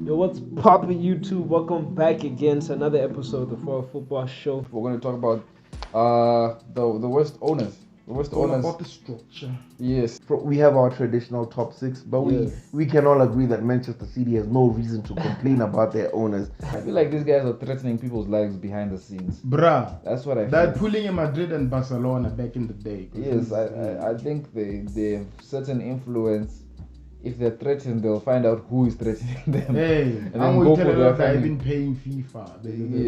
Yo, what's poppin' YouTube? Welcome back again to another episode of the For Football Show. We're going to talk about the worst owners. The worst All owners. about the structure. Yes. We have our traditional top six, but we can all agree that Manchester City has no reason to complain about their owners. I feel like these guys are threatening people's lives behind the scenes. Bruh. That's what I feel. That pulling in Madrid and Barcelona back in the day. Yes, I think they have certain influence. If they're threatened, they'll find out who is threatening them. Hey, and I'm then going go to for tell their you that I've family. been paying FIFA.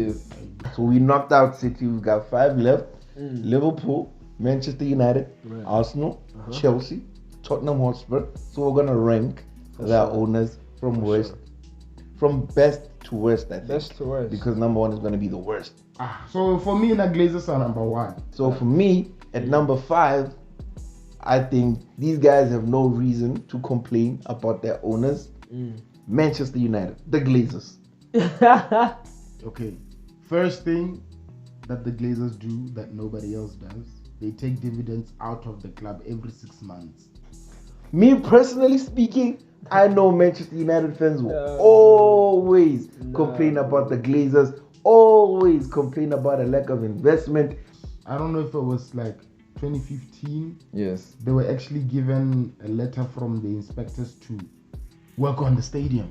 Yes. So we knocked out City. We've got 5 left. Liverpool, Manchester United, Arsenal, Chelsea, Tottenham Hotspur. So we're gonna rank their owners from worst, from best to worst. I think. Best to worst. Because number 1 is gonna be the worst. So for me, the Glazers are number 1. So for me, at number 5, I think these guys have no reason to complain about their owners. Manchester United, the Glazers. Okay. First thing that the Glazers do that nobody else does, they take dividends out of the club every 6 months. Me personally speaking, I know Manchester United fans will always complain about the Glazers, always complain about a lack of investment. I don't know if it was like 2015. Yes. They were actually given a letter from the inspectors to work on the stadium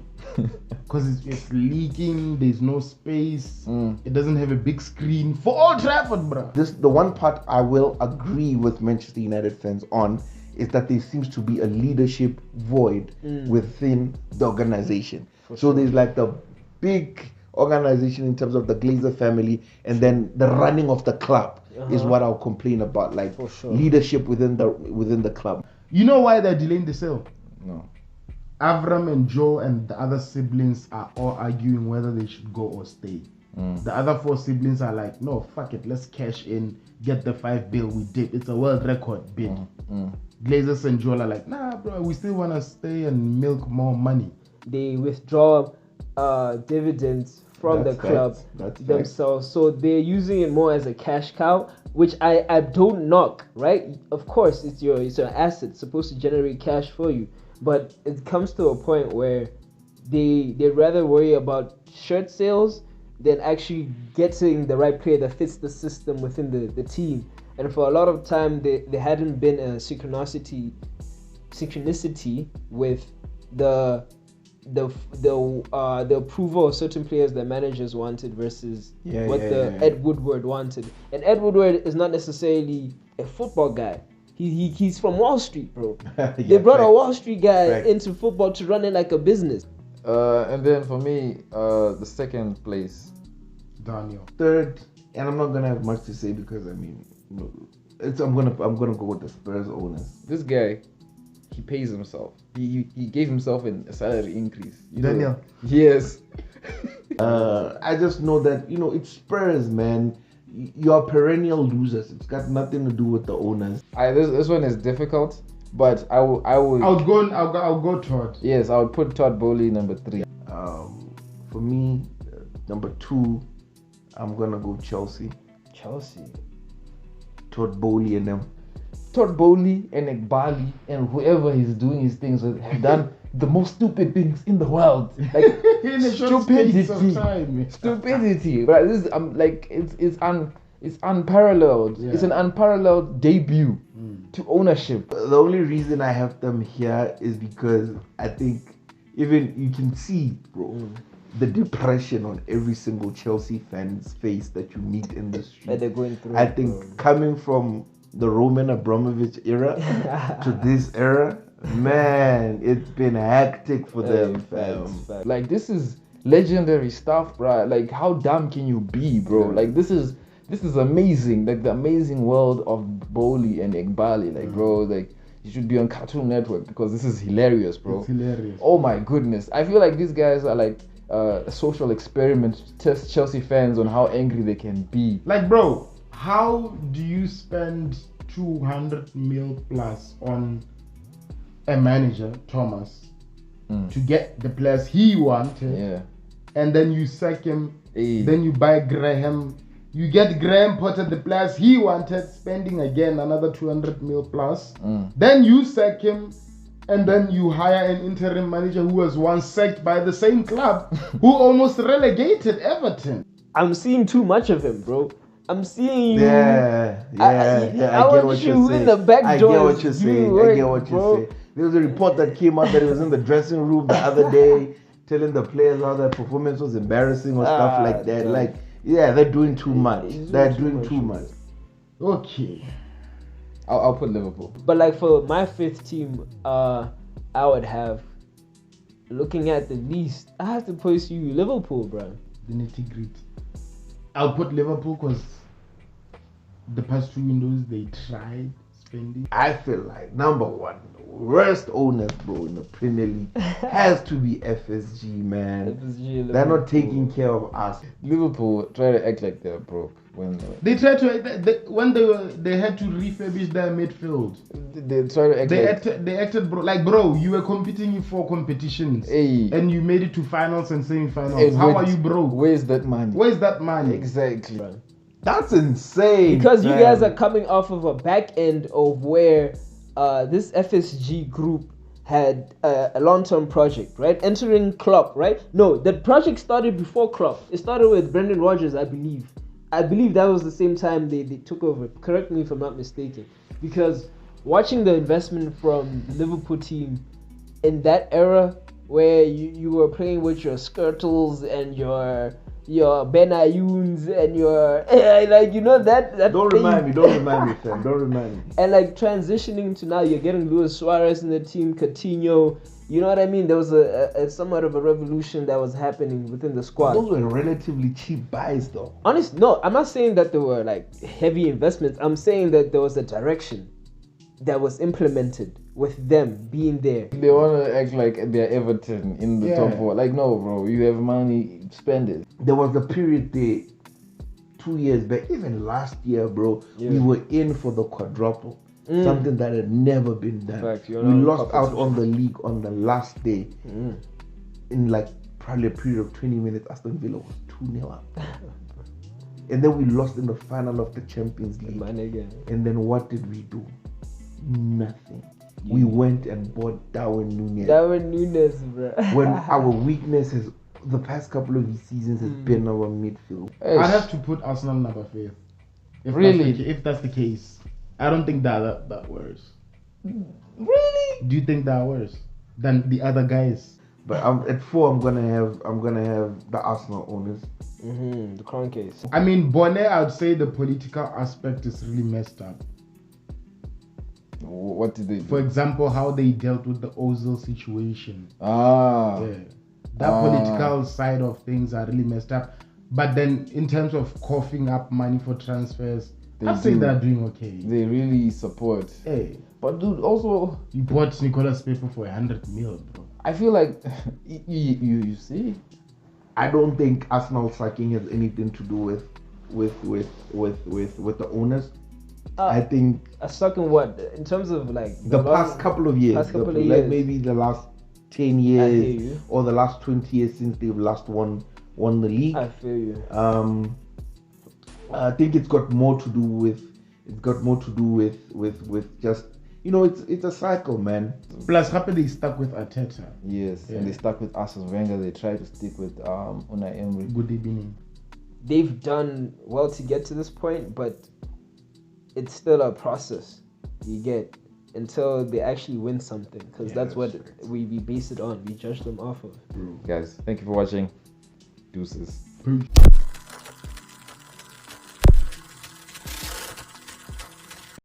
because it's leaking. There's no space. It doesn't have a big screen for Old Trafford, bro. The one part I will agree with Manchester United fans on is that there seems to be a leadership void within the organization. So there's like the big organization in terms of the Glazer family, and then the running of the club is what I'll complain about, like leadership within the club. You know why they're delaying the sale? No. Avram and Joe and the other siblings are all arguing whether they should go or stay. The other 4 siblings are like, no, fuck it, let's cash in, get the 5 bill we did. It's a world record bid. Glazers and Joel are like, nah, bro, we still want to stay and milk more money. They withdraw dividends from the club themselves, so they're using it more as a cash cow, which I don't knock, right? Of course, it's your asset, it's supposed to generate cash for you, but it comes to a point where they rather worry about shirt sales than actually getting the right player that fits the system within the team. And for a lot of time, there hadn't been a synchronicity with the approval of certain players that managers wanted versus Ed Woodward wanted. And Ed Woodward is not necessarily a football guy. He's from Wall Street, bro. They brought a Wall Street guy into football to run it like a business. And then for me, the second place, Daniel. Third, and I'm not gonna have much to say because I'm gonna go with the Spurs owners. this guy, he pays himself. He gave himself a salary increase. You know? Daniel. Yes. I just know that it's Spurs, man. You're perennial losers. It's got nothing to do with the owners. This one is difficult, but I would. I'll go Todd. Yes, I would put Todd Bowley number 3. For me, number 2, I'm gonna go Chelsea. Todd Bowley and them. Todd Bowley and Ekbali and whoever he's doing his things with have done the most stupid things in the world. Like In a short space of time. stupidity. But this is it's unparalleled. Yeah. It's an unparalleled debut to ownership. The only reason I have them here is because I think even you can see, bro, the depression on every single Chelsea fan's face that you meet in the street. That they're going through. I think coming from the Roman Abramovich era to this era, man, it's been hectic for them, fam. Like this is legendary stuff, bro. Like how dumb can you be, bro? Like this is amazing. Like the amazing world of Bowley and Ekbali. Like bro, like you should be on Cartoon Network because this is hilarious, bro. It's hilarious. Oh my goodness. I feel like these guys are like a social experiment to test Chelsea fans on how angry they can be. Like, bro, how do you spend 200 mil plus on a manager, Thomas, to get the players he wanted? Yeah. And then you sack him. Hey. Then you buy Graham. You get Graham Potter, the players he wanted, spending again another 200 mil plus. Then you sack him. and then you hire an interim manager who was once sacked by the same club who almost relegated Everton. I'm seeing too much of him, bro. I'm seeing you. Yeah, I get what you're saying. in the back I doors get what you're saying. I get what you're saying. There was a report that came out that he was in the dressing room the other day telling the players how their performance was embarrassing or stuff like that. God. Like, yeah, they're doing too much. They're doing too much. Okay. I'll put Liverpool. But like for my fifth team, I would have, looking at the least, I have to place you Liverpool, bro. The nitty gritty. I'll put Liverpool because the past 2 windows they tried spending. I feel like number one, worst owners, bro, in the Premier League has to be FSG, man. FSG, They're not taking care of us. Liverpool try to act like they're broke when They tried to when they had to refurbish their midfield. they try to act They acted bro, you were competing in 4 competitions Hey. and you made it to finals and semi-finals. Hey, How are you broke? Where's that money? Where's that money? Exactly. That's insane. Because you man. guys are coming off of a back end of where this FSG group had a long-term project, right? Entering Klopp, right? No, the project started before Klopp. It started with Brendan Rodgers, I believe. I believe that was the same time they took over. Correct me if I'm not mistaken. Because watching the investment from the Liverpool team in that era where you were playing with your Skirtles and your Benayuns and your like that Don't thing. remind me, fam. Don't remind me. And like transitioning to now, you're getting Luis Suarez in the team, Coutinho. You know what I mean? There was a somewhat of a revolution that was happening within the squad. Those were relatively cheap buys, though. Honestly, no, I'm not saying that there were like heavy investments. I'm saying that there was a direction that was implemented with them being there. They want to act like they're Everton in the top 4. Like, no, bro, you have money, spend it. There was a period there, 2 years back, even last year, bro. Yeah. We were in for the quadruple. Something that had never been done. Fact, we you're not lost out on the league on the last day. In like probably a period of 20 minutes. Aston Villa was 2-0 up. And then we lost in the final of the Champions League. My nigga. And then what did we do? Nothing. We went and bought Darwin Núñez. Darwin Núñez, bro. When our weakness has, the past couple of seasons, has been our midfield. I'd have to put Arsenal number 5. If that's the case. I don't think that worse. Really? Do you think that worse than the other guys? But at 4, I'm gonna have the Arsenal owners. The Crown case. I mean, Bonnet, I'd say the political aspect is really messed up. What did they do? For example, how they dealt with the Ozil situation. Ah. Yeah. That political side of things are really messed up. But then, in terms of coughing up money for transfers, I'd say they're doing okay. They really support. Hey, But dude, also you bought Nicolas Pepe for 100 mil, bro. I feel like you see. I don't think Arsenal sacking has anything to do with the owners. I think A second what? In terms of like the past couple of years, like maybe the last 10 years or the last 20 years since they've last won the league. I feel you. I think it's got more to do with just, it's a cycle, man. Plus, happily stuck with Arteta. Yes, and they stuck with Arsene Wenger. They tried to stick with Unai Emery. Good evening. They've done well to get to this point, but it's still a process. You get until they actually win something, because that's what we base it on. We judge them off of. Guys, thank you for watching. Deuces. Peace.